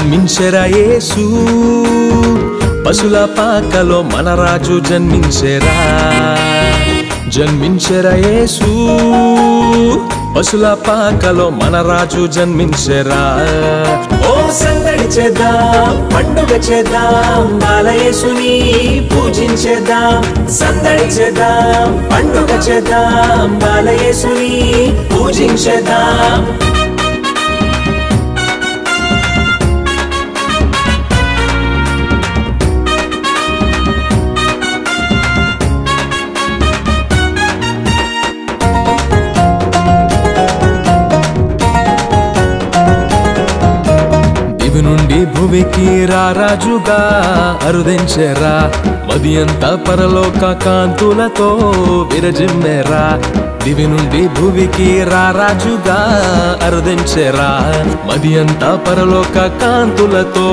జన్మించెరా యేసు పశుల పాకలో మన రాజు జన్మించెరా జన్మించెరా యేసు పశుల పాకలో మన రాజు జన్మించెరా ఓ సందడి చేద్దాం పండుగ చేద్దాం బాలయేసుని పూజించేద్దాం సందడి చేద్దాం పండుగ చేద్దాం బాలయేసుని పూజించేద్దాం నుండి భువికి రారాజుగా అరుదించెరా మది అంతా పరలోక కాంతులతో విరజిమ్మెరా దివి నుండి భువికి రారాజుగా అరుదించెరా మది అంతా పరలోక కాంతులతో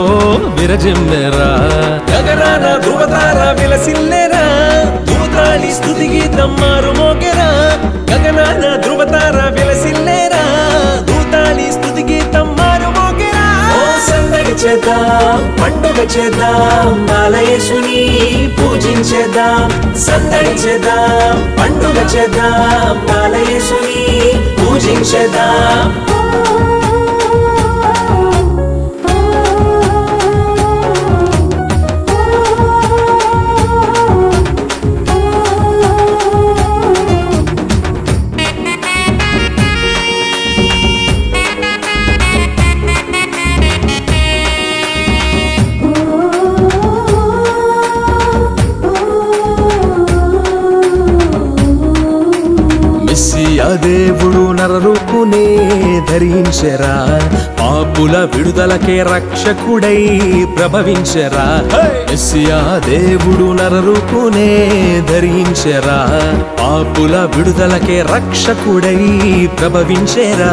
విరజిమ్మెరా గగనాన ధృవతార విలసిల్లెరా దూతాళి స్తుతి గీతం మారుమోగెరా గగనాన ధృవతార విలసిల్లెరా దూతాళి స్తుతి గీతం మారుమోగెరా సందడి చేద్దాం పండుగ చేద్దాం బాలయేసుని పూజించేద్దాం సందడి చేద్దాం పండుగ చేద్దాం బాలయేసుని పూజించేద్దాం దేవుడు నరరూపునే ధరించెరా పాపుల విడుదలకే రక్షకుడై ప్రభవించెరా మెస్సియా దేవుడు నరరూపునే ధరించెరా పాపుల విడుదలకే రక్షకుడై ప్రభవించెరా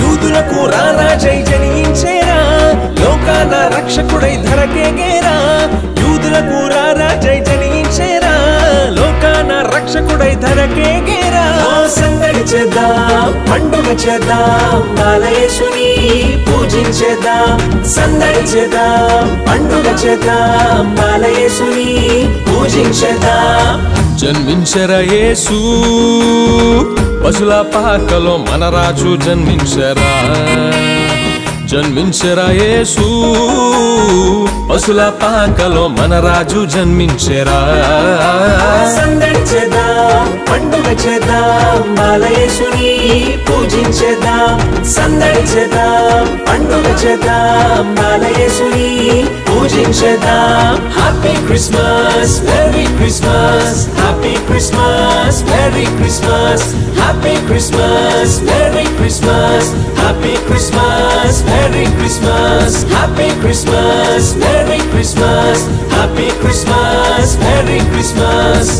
యూదులకు రారాజై జనించెరా లోకాల రక్షకుడై ధరకేగేరా యూదులకు రారాజై జనించెరా లోకాల రక్షకుడై ధరకేగేరా సందడి చేద్దాం పండుగ చేద్దాం బాలయేసుని పూజించేద్దాం సందడి చేద్దాం పండుగ చేద్దాం బాలయేసుని పూజించేద్దాం జన్మించెరా యేసు పశుల పాకలో మన రాజు జన్మించెరా జన్మించెరా యేసు పశుల పాకలో మన రాజు జన్మించెరా సందడి చేద్దాం పండుగ చేద్దాం బాలయేసుని పూజించేద్దాం సందడి చేద్దాం పండుగ చేద్దాం బాలయేసుని పూజించేద్దాం happy Christmas merry Christmas happy Christmas merry Christmas happy Christmas merry Christmas happy Christmas merry Christmas happy Christmas merry Christmas happy Christmas merry Christmas